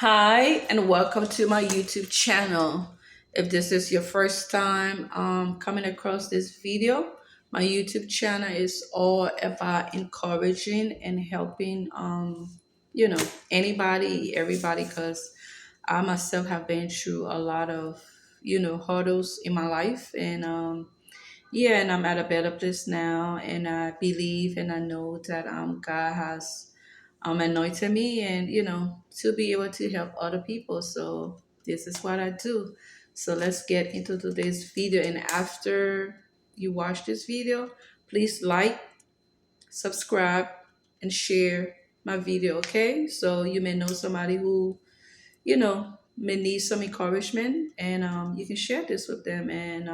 Hi, and welcome to my YouTube channel. If this is your first time coming across this video, my YouTube channel is all about encouraging and helping, anybody, everybody, because I myself have been through a lot of, hurdles in my life. And I'm at a better place now. And I believe and I know that God has anointed me and to be able to help other people. So this is what I do. So let's get into today's video. And after you watch this video, please like, subscribe, and share my video. Okay, so you may know somebody who may need some encouragement, and you can share this with them. And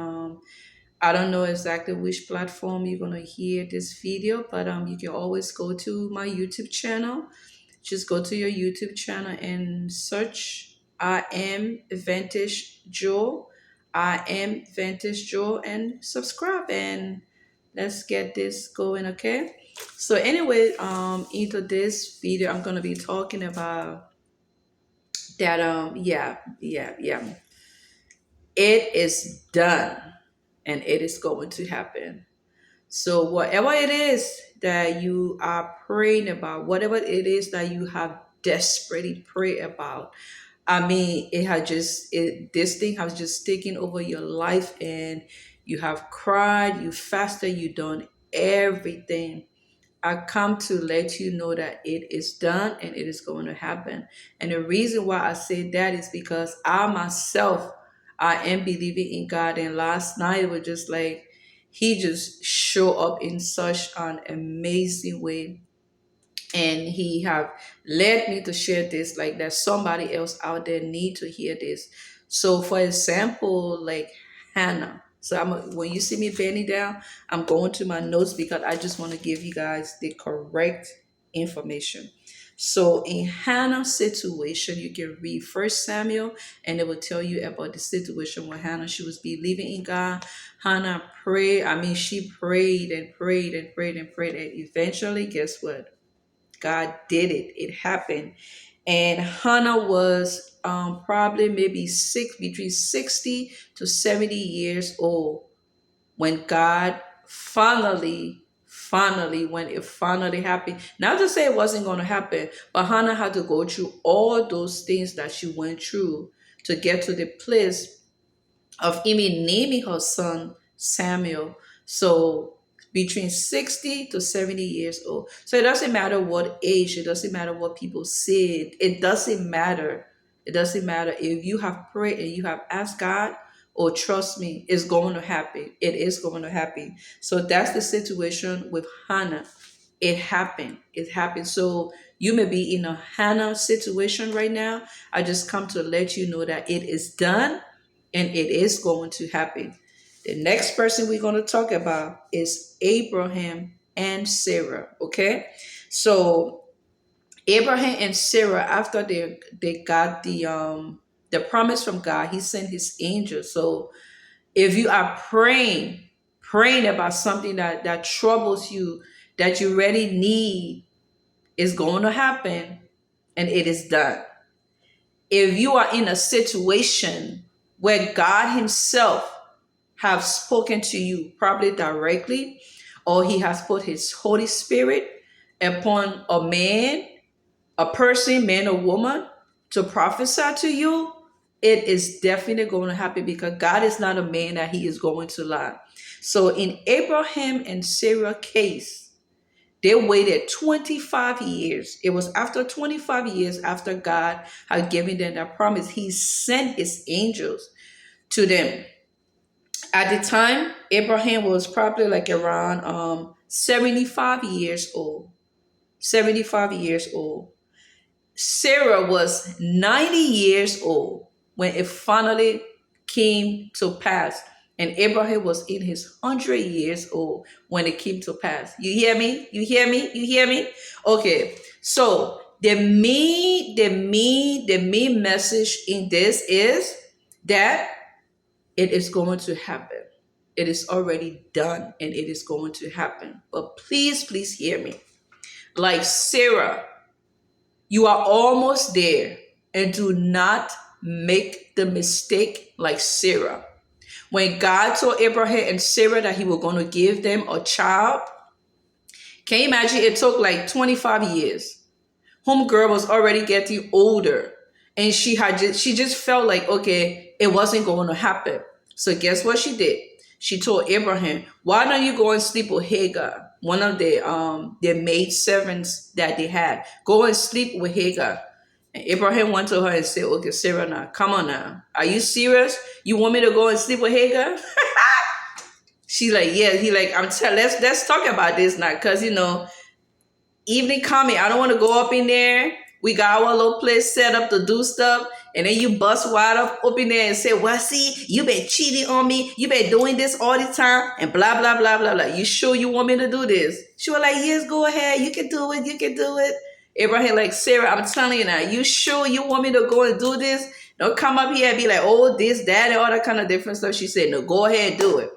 I don't know exactly which platform you're gonna hear this video, but you can always go to my YouTube channel. Just go to your YouTube channel and search I am Vantage Joe. I am Vantage Joe, and subscribe, and let's get this going, okay? So anyway, into this video I'm gonna be talking about that yeah. It is done and it is going to happen. So, whatever it is that you are praying about, whatever it is that you have desperately prayed about, I mean, this thing has just taken over your life, and you have cried, you fasted, you done everything. I come to let you know that it is done and it is going to happen. And the reason why I say that is because I myself, I am believing in God. And last night was just like, He just showed up in such an amazing way. And He have led me to share this, like that somebody else out there need to hear this. So for example, like Hannah. So when you see me bending down, I'm going to my notes because I just want to give you guys the correct information. So in Hannah's situation, you can read First Samuel, and it will tell you about the situation where Hannah, she was believing in God. Hannah prayed. I mean, she prayed and prayed and prayed and prayed, and eventually, guess what? God did it. It happened. And Hannah was probably maybe between 60 to 70 years old when God when it finally happened. Not to say it wasn't going to happen, but Hannah had to go through all those things that she went through to get to the place of even naming her son Samuel. So between 60 to 70 years old. So it doesn't matter what age, it doesn't matter what people said, it doesn't matter. It doesn't matter if you have prayed and you have asked God, or trust me, it's going to happen. It is going to happen. So that's the situation with Hannah. It happened. It happened. So you may be in a Hannah situation right now. I just come to let you know that it is done and it is going to happen. The next person we're going to talk about is Abraham and Sarah. Okay, so Abraham and Sarah, after they got the promise from God, He sent His angel. So if you are praying about something that troubles you, that you really need, is going to happen, and it is done. If you are in a situation where God Himself have spoken to you, probably directly, or He has put His Holy Spirit upon a man, a person, man or woman, to prophesy to you, it is definitely going to happen because God is not a man that He is going to lie. So in Abraham and Sarah case, they waited 25 years. It was after 25 years after God had given them that promise, He sent His angels to them. At the time, Abraham was probably like around 75 years old. 75 years old. Sarah was 90 years old when it finally came to pass. And Abraham was in his 100 years old when it came to pass. You hear me? You hear me? You hear me? Okay. So the main message in this is that it is going to happen. It is already done and it is going to happen. But please hear me. Like Sarah, you are almost there. and do not make the mistake like Sarah. When God told Abraham and Sarah that he was going to give them a child, can you imagine? It took like 25 years. Homegirl was already getting older, and she just felt like, okay, it wasn't going to happen. So guess what she did? She told Abraham, why don't you go and sleep with Hagar, one of their maid servants that they had. Go and sleep with Hagar. And Abraham went to her and said, okay, Sarah, now come on now, are you serious? You want me to go and sleep with Hagar? She like, yeah. He like, let's talk about this now, because evening coming. I don't want to go up in there. We got our little place set up to do stuff. And then you bust wide up in there and say, well, see, you been cheating on me. You been doing this all the time and blah, blah, blah, blah, blah. You sure you want me to do this? She was like, yes, go ahead. You can do it. You can do it. Abraham like, Sarah, I'm telling you now, you sure you want me to go and do this? Don't come up here and be like, oh, this, that, and all that kind of different stuff. She said, no, go ahead and do it.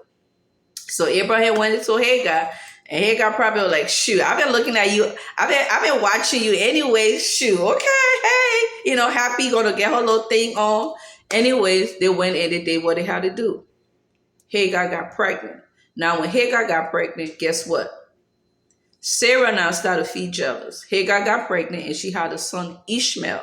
So Abraham went into Hagar. And Hagar probably was like, shoot, I've been looking at you. I've been watching you anyway. Shoot, okay, hey. Happy, gonna get her little thing on. Anyways, they went and they did what they had to do. Hagar got pregnant. Now, when Hagar got pregnant, guess what? Sarah now started to feel jealous. Hagar got pregnant and she had a son, Ishmael.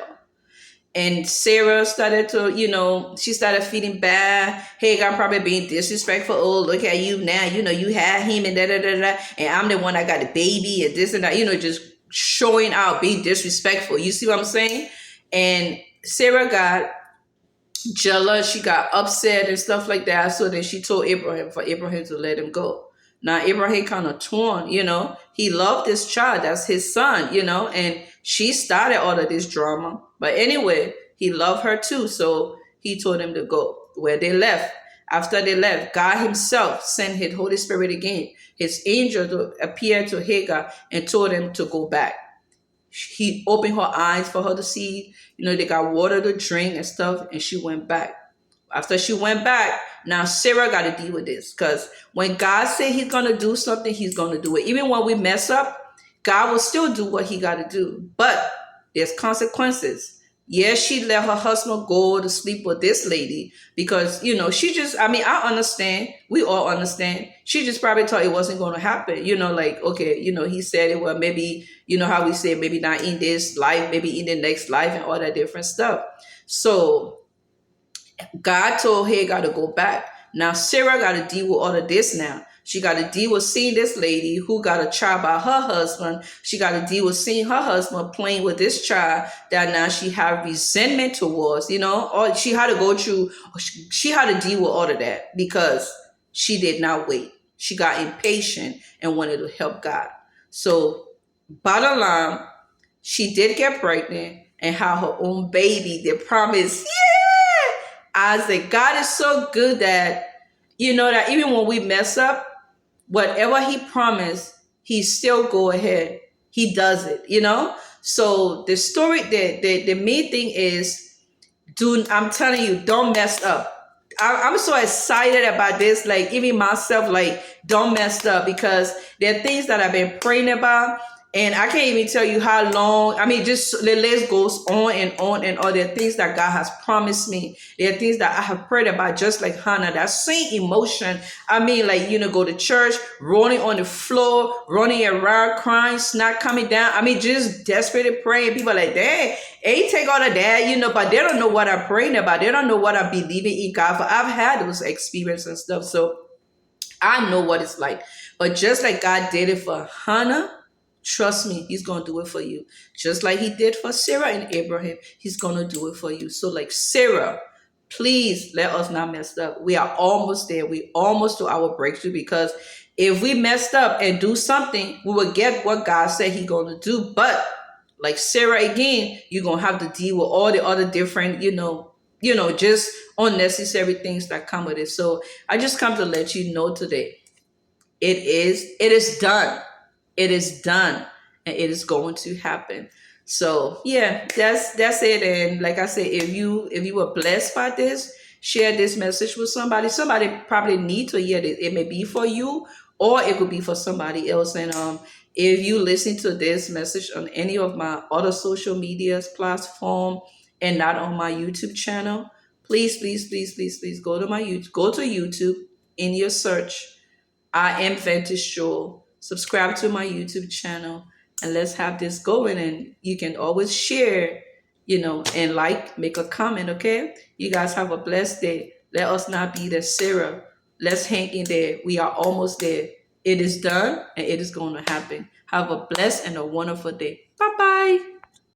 And Sarah started to, she started feeling bad. Hagar probably being disrespectful. Oh, look at you now. You had him and da-da-da-da. And I'm the one that got a baby and this and that. Just showing out, being disrespectful. You see what I'm saying? And Sarah got jealous. She got upset and stuff like that. So then she told Abraham for Abraham to let him go. Now, Abraham kind of torn, He loved this child. That's his son, and she started all of this drama. But anyway, he loved her too. So he told him to go. Where they left. After they left, God himself sent his Holy Spirit again. His angel to appear to Hagar and told him to go back. He opened her eyes for her to see. They got water to drink and stuff. And she went back. After she went back, now Sarah got to deal with this. Because when God said he's going to do something, he's going to do it. Even when we mess up, God will still do what he got to do. But there's consequences. Yes, she let her husband go to sleep with this lady because, I understand. We all understand. She just probably thought it wasn't going to happen. Okay, he said it, well, maybe, how we say, maybe not in this life, maybe in the next life and all that different stuff. So God told Hagar to go back. Now, Sarah got to deal with all of this now. She got to deal with seeing this lady who got a child by her husband. She got to deal with seeing her husband playing with this child that now she had resentment towards, or she had to go through, she had to deal with all of that because she did not wait. She got impatient and wanted to help God. So, bottom line, she did get pregnant and have her own baby. They promised, Isaac. God is so good that, that even when we mess up, whatever he promised, he still go ahead. He does it, So the story, the main thing is, I'm telling you, don't mess up. I'm so excited about this. Like, even myself, like, don't mess up because there are things that I've been praying about. And I can't even tell you how long. Just the list goes on and on and on. There are things that God has promised me. There are things that I have prayed about, just like Hannah. That same emotion. Go to church, rolling on the floor, running around, crying, snot coming down. Just desperately praying. People are like, dang, ain't take all of that, but they don't know what I'm praying about. They don't know what I'm believing in God for. I've had those experiences and stuff. So I know what it's like. But just like God did it for Hannah, trust me, he's going to do it for you. Just like he did for Sarah and Abraham, he's going to do it for you. So like Sarah, please let us not mess up. We are almost there. We almost to our breakthrough because if we messed up and do something, we will get what God said he's going to do. But like Sarah again, you're going to have to deal with all the other different, just unnecessary things that come with it. So I just come to let you know today, it is done. It is done and it is going to happen. So yeah, that's it. And like I said, if you were blessed by this, share this message with somebody. Somebody probably need to hear it. It may be for you or it could be for somebody else. And if you listen to this message on any of my other social medias platform, and not on my YouTube channel, please, please, please, please, please go to my YouTube, go to YouTube in your search. I am Vantage Show. Subscribe to my YouTube channel and let's have this going. And you can always share, and like, make a comment, okay? You guys have a blessed day. Let us not be the Sarah. Let's hang in there. We are almost there. It is done and it is going to happen. Have a blessed and a wonderful day. Bye bye.